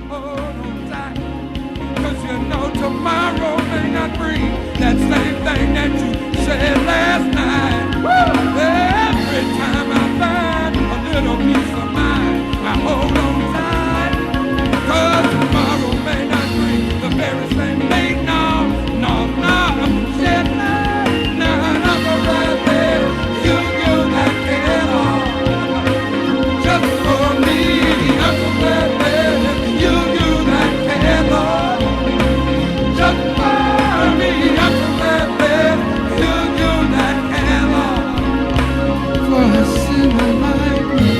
hold on tight. 'Cause you know tomorrow may not bring that same thing that you said last night. Woo! Every time I find a little peace of mind, I hold on tight. 'Cause tomorrow may not bring the very same thing. No, no, no, said none of the right there. You that care all just for me. I'm so glad that you that care all just for me. I'm so glad that you that care all for a sinner like me.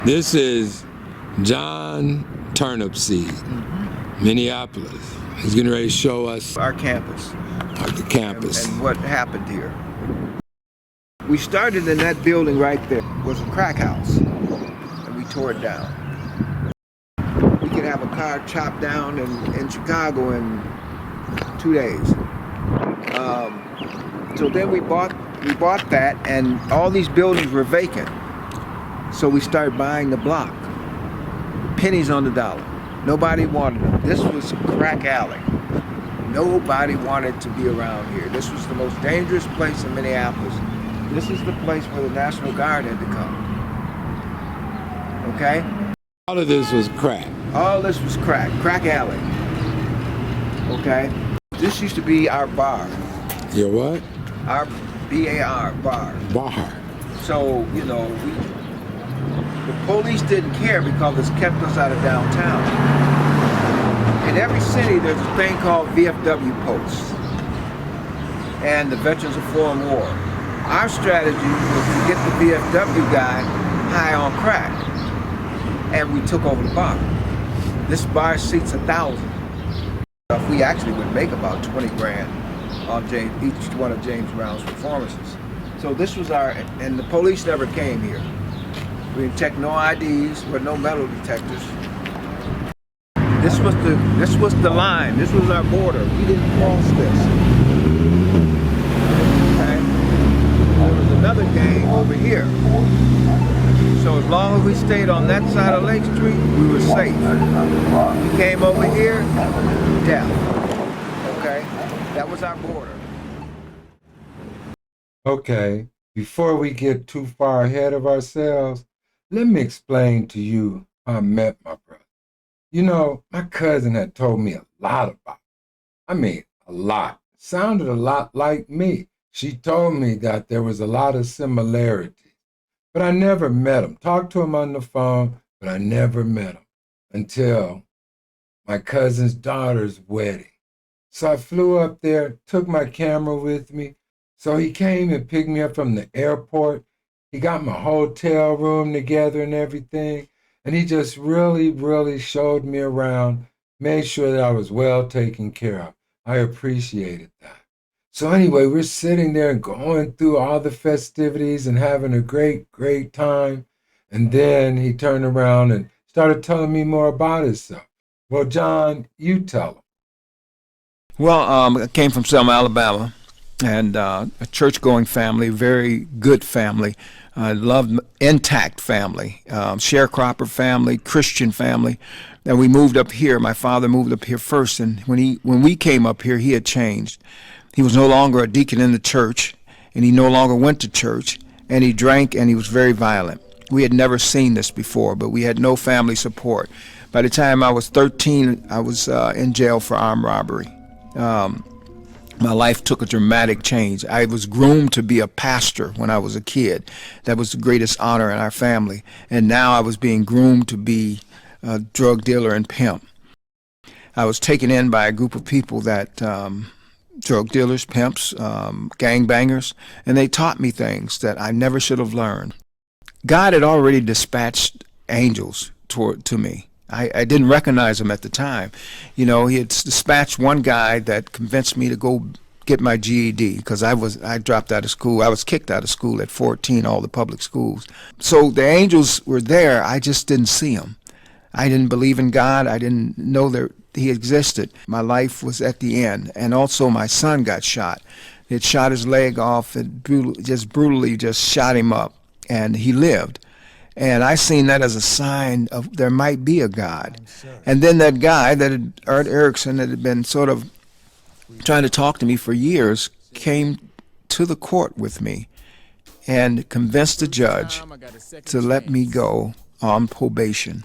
This is John Turnipseed, Minneapolis. He's getting ready to show us Our campus. the campus. And what happened here. We started in that building right there. It was a crack house, and we tore it down. We could have a car chopped down in Chicago in 2 days. So then we bought that, and all these buildings were vacant. So we started buying the block. Pennies on the dollar. Nobody wanted them. This was crack alley. Nobody wanted to be around here. This was the most dangerous place in Minneapolis. This is the place where the National Guard had to come. Okay? All of this was crack. All this was crack alley. Okay? This used to be our bar. Your what? Our BAR, bar. Bar. So, you know, the police didn't care because it's kept us out of downtown. In every city, there's a thing called VFW posts and the Veterans of Foreign War. Our strategy was to get the VFW guy high on crack, and we took over the bar. This bar seats 1,000. We actually would make about 20 grand on each one of James Brown's performances. So this was and the police never came here. We didn't check no IDs, with no metal detectors. This was the line. This was our border. We didn't cross this. Okay? There was another gang over here. So as long as we stayed on that side of Lake Street, we were safe. We came over here, death. Okay? That was our border. Okay, before we get too far ahead of ourselves, let me explain to you how I met my brother. You know, my cousin had told me a lot about him. I mean, a lot. Sounded a lot like me. She told me that there was a lot of similarities, but I never met him. Talked to him on the phone, but I never met him until my cousin's daughter's wedding. So I flew up there, took my camera with me. So he came and picked me up from the airport. He got my hotel room together and everything. And he just really, really showed me around, made sure that I was well taken care of. I appreciated that. So anyway, we're sitting there and going through all the festivities and having a great, great time. And then he turned around and started telling me more about himself. Well, John, you tell him. Well, I came from Selma, Alabama, and a church-going family, very good family. I loved intact family, sharecropper family, Christian family. And we moved up here. My father moved up here first, and when we came up here, he had changed. He was no longer a deacon in the church, and he no longer went to church, and he drank, and he was very violent. We had never seen this before, but we had no family support. By the time I was 13, I was in jail for armed robbery. My life took a dramatic change. I was groomed to be a pastor when I was a kid. That was the greatest honor in our family. And now I was being groomed to be a drug dealer and pimp. I was taken in by a group of people that drug dealers, pimps, gangbangers, and they taught me things that I never should have learned. God had already dispatched angels to me. I didn't recognize him at the time. You know, he had dispatched one guy that convinced me to go get my GED because I dropped out of school. I was kicked out of school at 14, all the public schools. So the angels were there. I just didn't see them. I didn't believe in God. I didn't know that he existed. My life was at the end. And also my son got shot. It shot his leg off. It brutally shot him up. And he lived. And I seen that as a sign of there might be a God. And then that guy, Art Erickson, that had been sort of trying to talk to me for years, came to the court with me and convinced the judge to let me go on probation.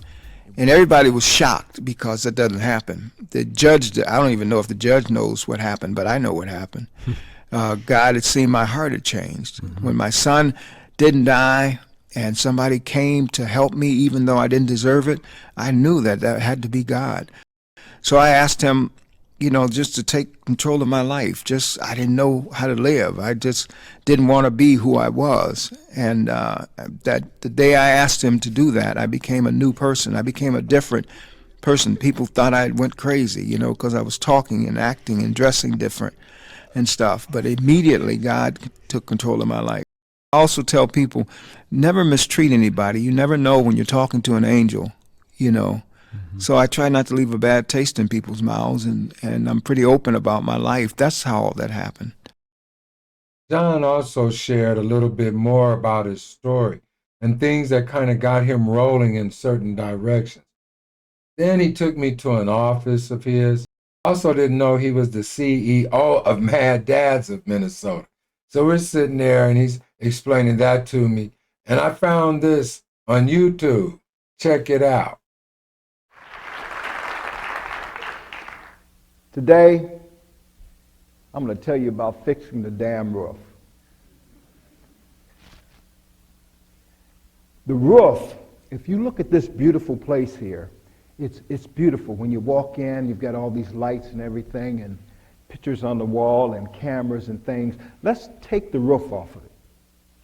And everybody was shocked because that doesn't happen. The judge, I don't even know if the judge knows what happened, but I know what happened. God had seen my heart had changed. When my son didn't die, and somebody came to help me even though I didn't deserve it, I knew that had to be God. So I asked him, you know, just to take control of my life. I didn't know how to live. I just didn't want to be who I was. And that the day I asked him to do that, I became a new person. I became a different person. People thought I went crazy, you know, because I was talking and acting and dressing different and stuff. But immediately God took control of my life. I also tell people, never mistreat anybody. You never know when you're talking to an angel, you know. So I try not to leave a bad taste in people's mouths, and I'm pretty open about my life. That's how all that happened. John also shared a little bit more about his story and things that kind of got him rolling in certain directions. Then he took me to an office of his. Also didn't know he was the CEO of Mad Dads of Minnesota. So we're sitting there and he's explaining that to me. And I found this on YouTube. Check it out. Today, I'm going to tell you about fixing the damn roof. The roof, if you look at this beautiful place here, it's beautiful. When you walk in, you've got all these lights and everything and pictures on the wall and cameras and things. Let's take the roof off of it.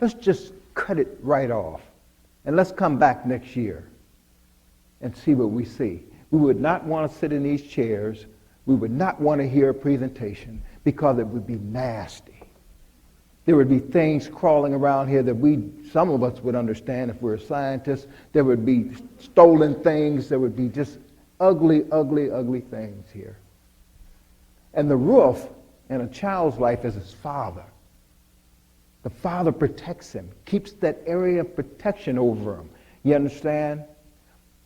Let's just cut it right off. And let's come back next year and see what we see. We would not want to sit in these chairs. We would not want to hear a presentation because it would be nasty. There would be things crawling around here that some of us would understand if we were scientists. There would be stolen things. There would be just ugly, ugly, ugly things here. And the roof in a child's life is his father. The father protects him, keeps that area of protection over him. You understand?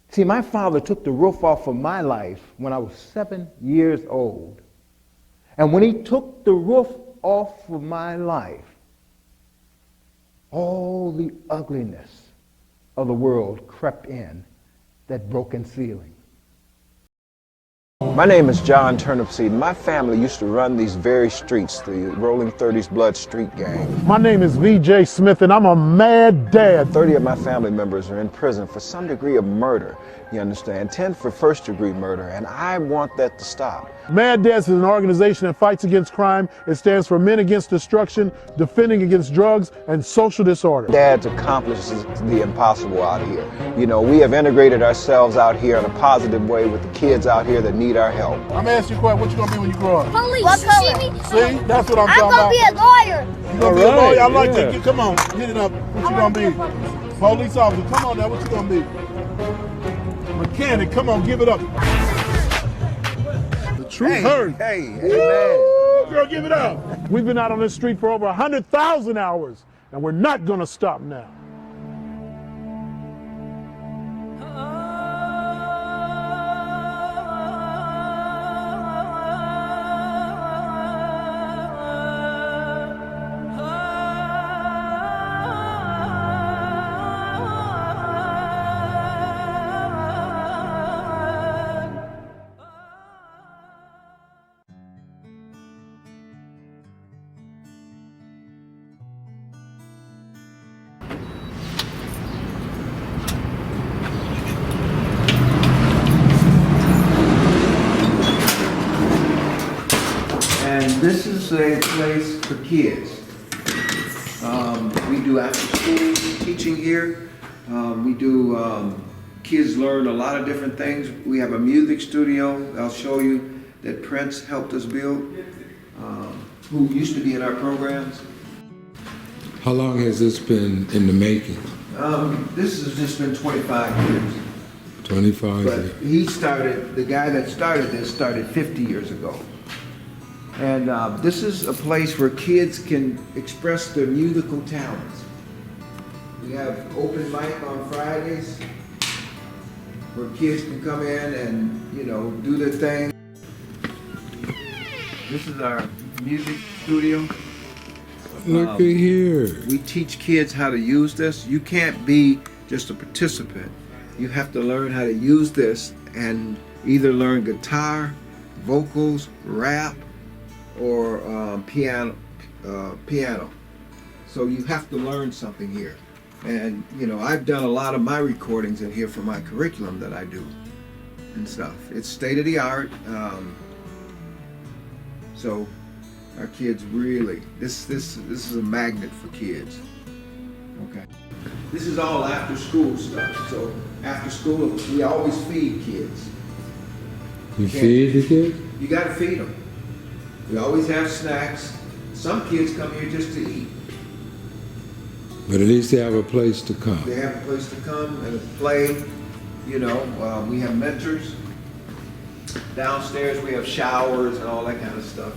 See, my father took the roof off of my life when I was 7 years old. And when he took the roof off of my life, all the ugliness of the world crept in that broken ceiling. My name is John Turnipseed. My family used to run these very streets, the Rolling 30s Blood Street Gang. My name is V.J. Smith, and I'm a mad dad. 30 of my family members are in prison for some degree of murder, you understand, 10 for first-degree murder, and I want that to stop. Mad Dads is an organization that fights against crime. It stands for Men Against Destruction, Defending Against Drugs, and Social Disorder. Dads accomplishes the impossible out here. You know, we have integrated ourselves out here in a positive way with the kids out here that need our help. I'm gonna ask you a question. What you gonna be when you grow up? Police. What color? See? That's what I'm talking about. I'm gonna be a lawyer. You gonna be a lawyer? I like that. Come on, hit it up. What you gonna be? Police officer. Come on now. What you gonna be? Mechanic. Come on, give it up. The truth hurts. Hey, Woo! Girl, give it up. We've been out on this street for over 100,000 hours, and we're not gonna stop now. a place for kids. We do after school teaching here. We do, kids learn a lot of different things. We have a music studio I'll show you that Prince helped us build, who used to be in our programs. How long has this been in the making? This has just been 25 years. 25 But years. he started, the guy that started this started 50 years ago. And this is a place where kids can express their musical talents. We have open mic on Fridays where kids can come in and, you know, do their thing. This is our music studio. Look at here. We teach kids how to use this. You can't be just a participant. You have to learn how to use this and either learn guitar, vocals, rap, or piano. So you have to learn something here. And you know, I've done a lot of my recordings in here for my curriculum that I do and stuff. It's state of the art. So our kids really, this is a magnet for kids. Okay. This is all after school stuff. So after school, we always feed kids. You feed the kids? You got to feed them. We always have snacks. Some kids come here just to eat. But at least they have a place to come. They have a place to come and play. You know, we have mentors. Downstairs we have showers and all that kind of stuff.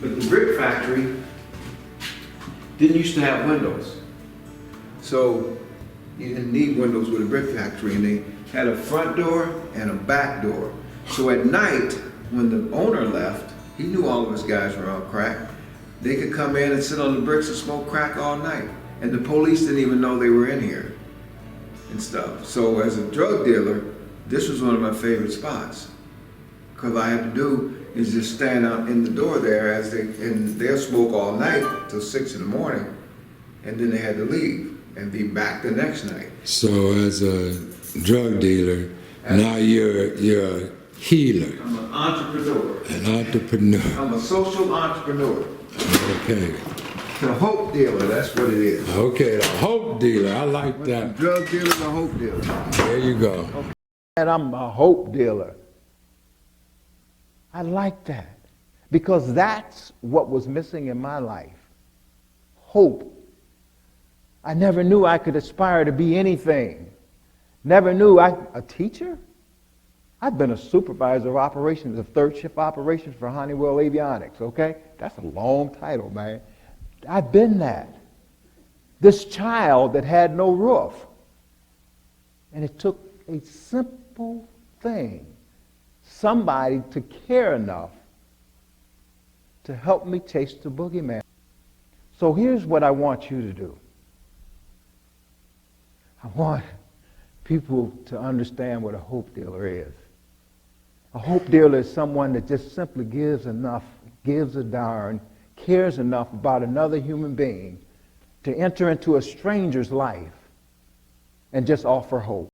But the brick factory didn't used to have windows. So you didn't need windows with a brick factory, and they had a front door and a back door. So at night, when the owner left, he knew all of his guys were on crack. They could come in and sit on the bricks and smoke crack all night. And the police didn't even know they were in here and stuff. So as a drug dealer, this was one of my favorite spots. Because all I had to do is just stand out in the door there and they'll smoke all night till 6 in the morning. And then they had to leave and be back the next night. So as a drug dealer, now you're a healer. I'm an entrepreneur. An entrepreneur. I'm a social entrepreneur. Okay. The hope dealer, that's what it is. Okay, the hope dealer. I like that. Drug dealer, the hope dealer. There you go. And I'm a hope dealer. I like that because that's what was missing in my life. Hope. I never knew I could aspire to be anything. Never knew a teacher? I've been a supervisor of operations, of third shift operations for Honeywell Avionics, okay? That's a long title, man. I've been that. This child that had no roof. And it took a simple thing, somebody to care enough to help me chase the boogeyman. So here's what I want you to do. I want people to understand what a hope dealer is. A hope dealer is someone that just simply gives enough, gives a darn, cares enough about another human being to enter into a stranger's life and just offer hope.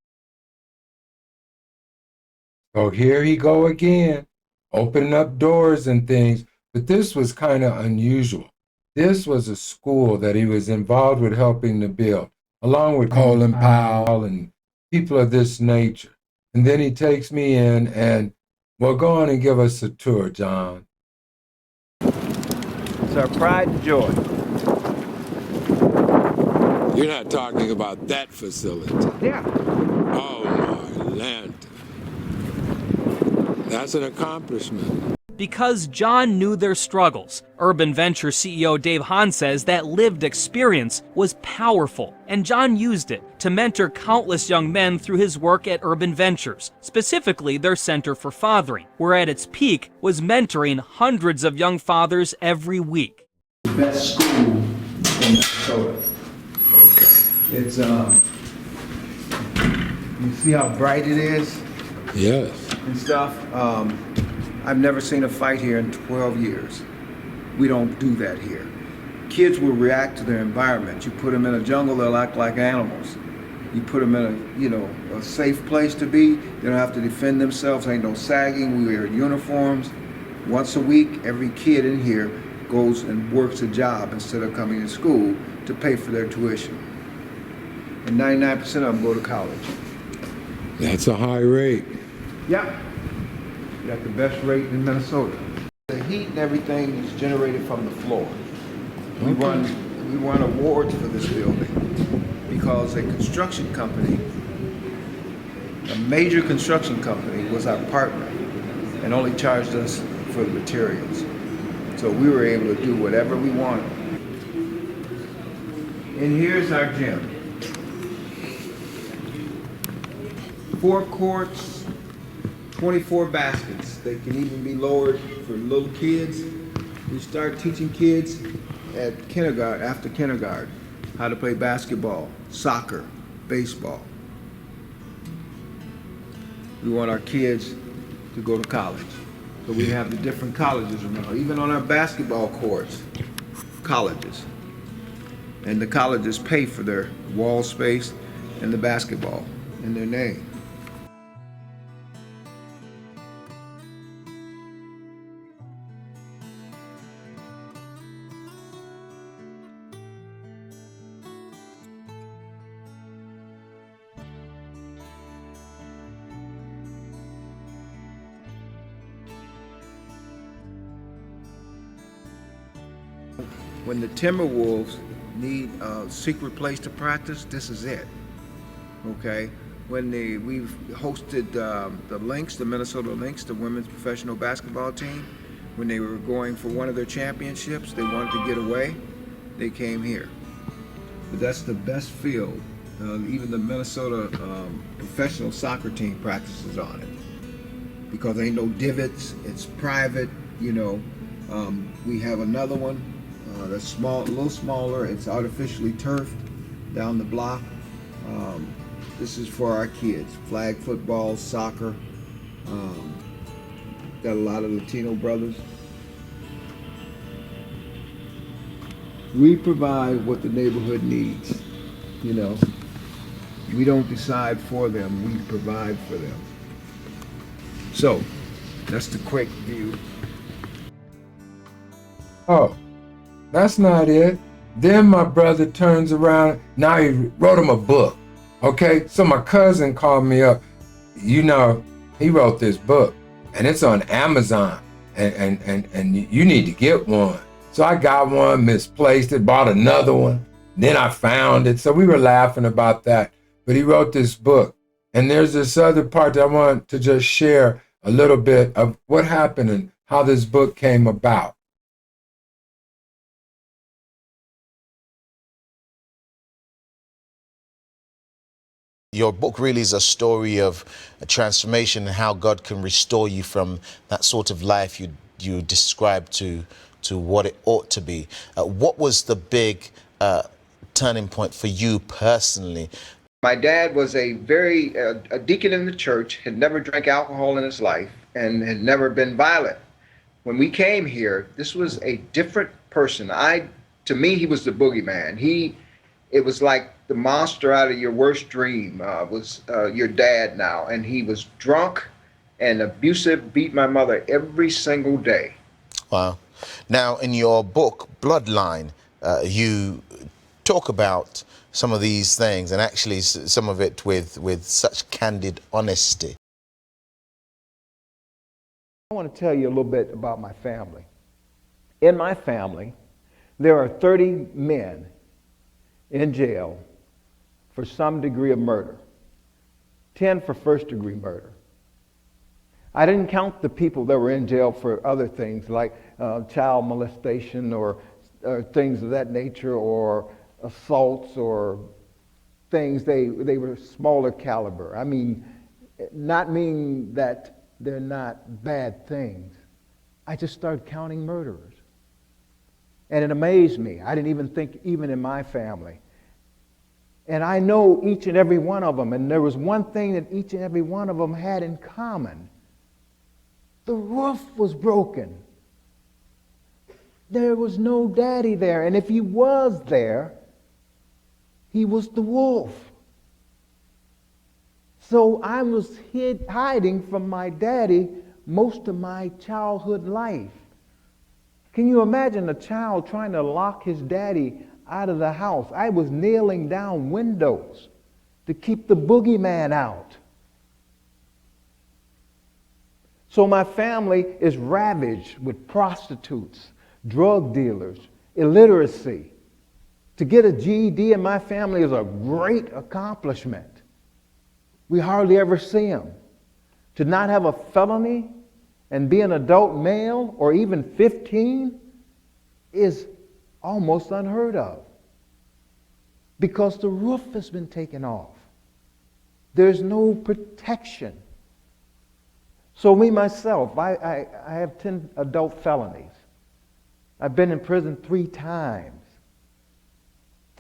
So here he go again, opening up doors and things. But this was kind of unusual. This was a school that he was involved with helping to build, along with Colin Powell and people of this nature. And then he takes me in and, well, go on and give us a tour, John. It's our pride and joy. You're not talking about that facility. Yeah. Oh, my land. That's an accomplishment. Because John knew their struggles, Urban Venture CEO Dave Hahn says that lived experience was powerful, and John used it to mentor countless young men through his work at Urban Ventures, specifically their Center for Fathering, where at its peak was mentoring hundreds of young fathers every week. The best school in Minnesota. Okay. It's, you see how bright it is Yes. and stuff? I've never seen a fight here in 12 years. We don't do that here. Kids will react to their environment. You put them in a jungle, they'll act like animals. You put them in a safe place to be, they don't have to defend themselves, ain't no sagging, we wear uniforms. Once a week, every kid in here goes and works a job instead of coming to school to pay for their tuition. And 99% of them go to college. That's a high rate. Yep. Got the best rate in Minnesota. The heat and everything is generated from the floor. We won awards for this building because a construction company, a major construction company, was our partner and only charged us for the materials. So we were able to do whatever we wanted. And here's our gym. 4 courts, 24 baskets. They can even be lowered for little kids. We start teaching kids at kindergarten, after kindergarten, how to play basketball, soccer, baseball. We want our kids to go to college. So we have the different colleges around, even on our basketball courts, colleges. And the colleges pay for their wall space and the basketball in their name. When the Timberwolves need a secret place to practice, this is it. Okay? When we've hosted the Lynx, the Minnesota Lynx, the women's professional basketball team, when they were going for one of their championships, they wanted to get away, they came here. But that's the best field. Even the Minnesota professional soccer team practices on it because ain't no divots. It's private. You know, we have another one. That's small, a little smaller. It's artificially turfed down the block. This is for our kids. Flag football, soccer. Got a lot of Latino brothers. We provide what the neighborhood needs. You know, we don't decide for them. We provide for them. So that's the quick view. Oh, that's not it. Then my brother turns around. Now he wrote him a book. Okay, so my cousin called me up. You know, he wrote this book, and it's on Amazon, and you need to get one. So I got one, misplaced it, bought another one. Then I found it. So we were laughing about that. But he wrote this book, and there's this other part that I want to just share a little bit of what happened and how this book came about. Your book really is a story of a transformation and how God can restore you from that sort of life you described to what it ought to be. What was the big turning point for you personally? My dad was a deacon in the church, had never drank alcohol in his life, and had never been violent. When we came here, this was a different person. To me, he was the boogeyman. It was like the monster out of your worst dream was your dad now, and he was drunk and abusive, beat my mother every single day. Wow. Now, in your book, Bloodline, you talk about some of these things, and actually some of it with such candid honesty. I want to tell you a little bit about my family. In my family, there are 30 men in jail for some degree of murder, 10 for first-degree murder. I didn't count the people that were in jail for other things like child molestation or things of that nature, or assaults or things. They were smaller caliber. I mean, not meaning that they're not bad things. I just started counting murderers. And it amazed me. I didn't even think, even in my family. And I know each and every one of them, and there was one thing that each and every one of them had in common. The roof was broken. There was no daddy there, and if he was there, he was the wolf. So I was hiding from my daddy most of my childhood life. Can you imagine a child trying to lock his daddy out of the house? I was nailing down windows to keep the boogeyman out. So my family is ravaged with prostitutes, drug dealers, illiteracy. To get a GED in my family is a great accomplishment. We hardly ever see them. To not have a felony and be an adult male, or even 15, is almost unheard of. Because the roof has been taken off. There's no protection. So me, myself, I have 10 adult felonies. I've been in prison 3 times.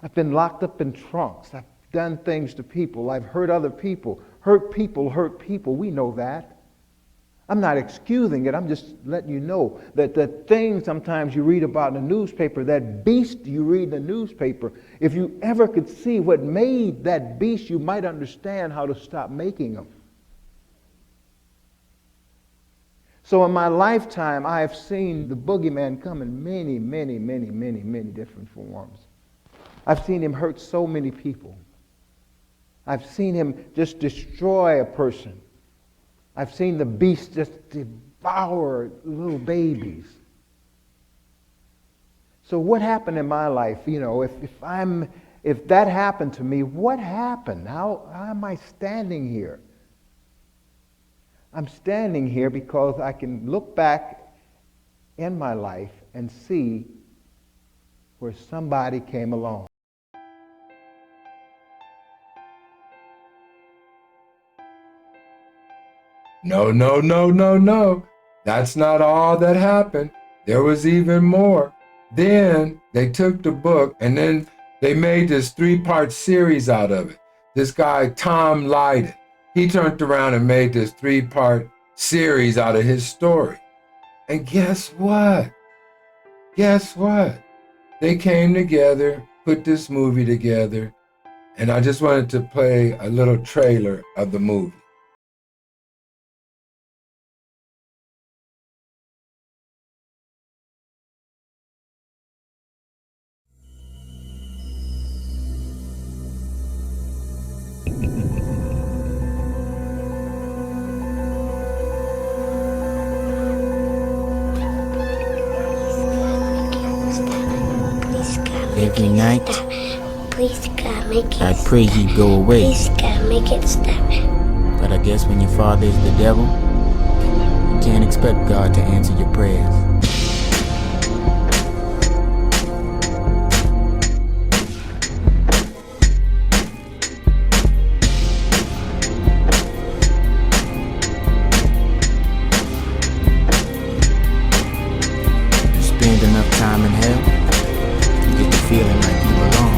I've been locked up in trunks. I've done things to people. I've hurt other people. Hurt people hurt people. We know that. I'm not excusing it. I'm just letting you know that the thing sometimes you read about in the newspaper, that beast you read in the newspaper, if you ever could see what made that beast, you might understand how to stop making them. So in my lifetime, I have seen the boogeyman come in many, many, many, many, many different forms. I've seen him hurt so many people. I've seen him just destroy a person. I've seen the beast just devour little babies. So what happened in my life? You know, if that happened to me, what happened? How am I standing here? I'm standing here because I can look back in my life and see where somebody came along. No, no, no, no, no. That's not all that happened. There was even more. Then they took the book and then they made this 3-part series out of it. This guy, Tom Lydon, he turned around and made this 3-part series out of his story. And guess what? Guess what? They came together, put this movie together, and I just wanted to play a little trailer of the movie. Every night, Please God, make it I pray he'd go away. Please God, make it stop. But I guess when your father is the devil, you can't expect God to answer your prayers. You spend enough time in hell, feeling like you belong.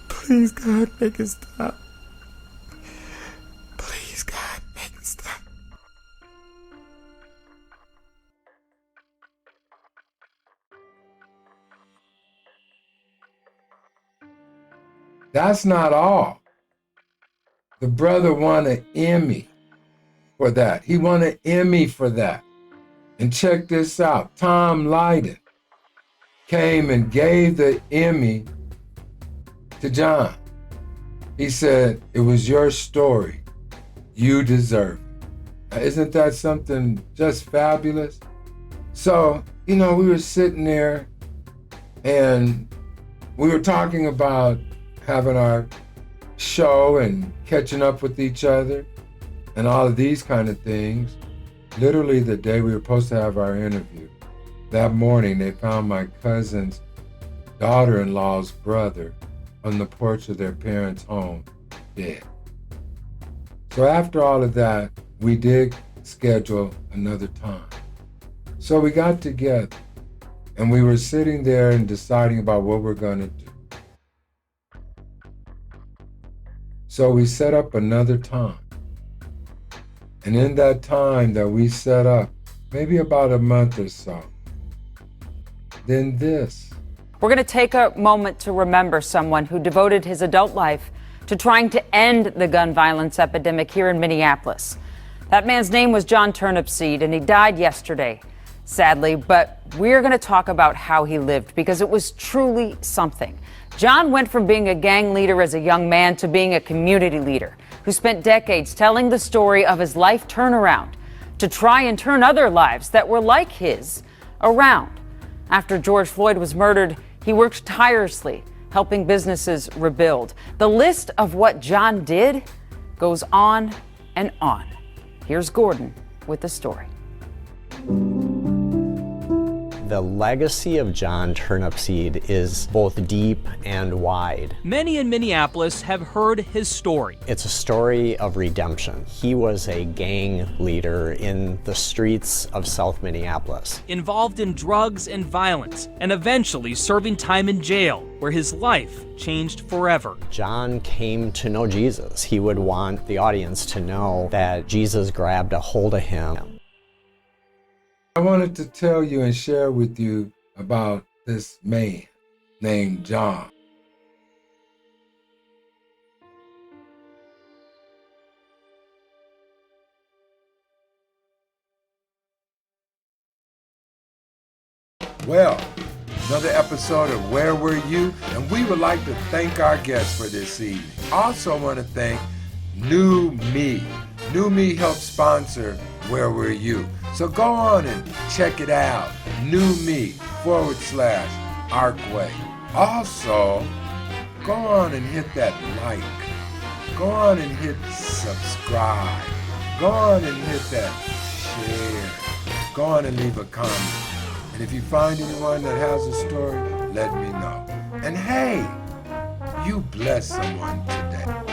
Please, God, make it stop. Please, God, make it stop. That's not all. The brother won an Emmy for that. He won an Emmy for that. And check this out. Tom Lydon came and gave the Emmy to John. He said, it was your story. You deserve it. Now, isn't that something just fabulous? So, you know, we were sitting there and we were talking about having our show and catching up with each other and all of these kind of things. Literally the day we were supposed to have our interview, that morning they found my cousin's daughter-in-law's brother on the porch of their parents' home, dead. So after all of that, we did schedule another time. So we got together and we were sitting there and deciding about what we're going to do. So we set up another time. And in that time that we set up, maybe about a month or so, then this. We're going to take a moment to remember someone who devoted his adult life to trying to end the gun violence epidemic here in Minneapolis. That man's name was John Turnipseed, and he died yesterday, sadly, but we're going to talk about how he lived because it was truly something. John went from being a gang leader as a young man to being a community leader who spent decades telling the story of his life turnaround to try and turn other lives that were like his around. After George Floyd was murdered, he worked tirelessly helping businesses rebuild. The list of what John did goes on and on. Here's Gordon with the story. The legacy of John Turnipseed is both deep and wide. Many in Minneapolis have heard his story. It's a story of redemption. He was a gang leader in the streets of South Minneapolis. Involved in drugs and violence, and eventually serving time in jail, where his life changed forever. John came to know Jesus. He would want the audience to know that Jesus grabbed a hold of him. I wanted to tell you and share with you about this man named John. Well, another episode of Where Were You? And we would like to thank our guests for this evening. Also want to thank New Me. New Me helps sponsor Where Were You? So go on and check it out. newme.com/Arkway. Also, go on and hit that like. Go on and hit subscribe. Go on and hit that share. Go on and leave a comment. And if you find anyone that has a story, let me know. And hey, you bless someone today.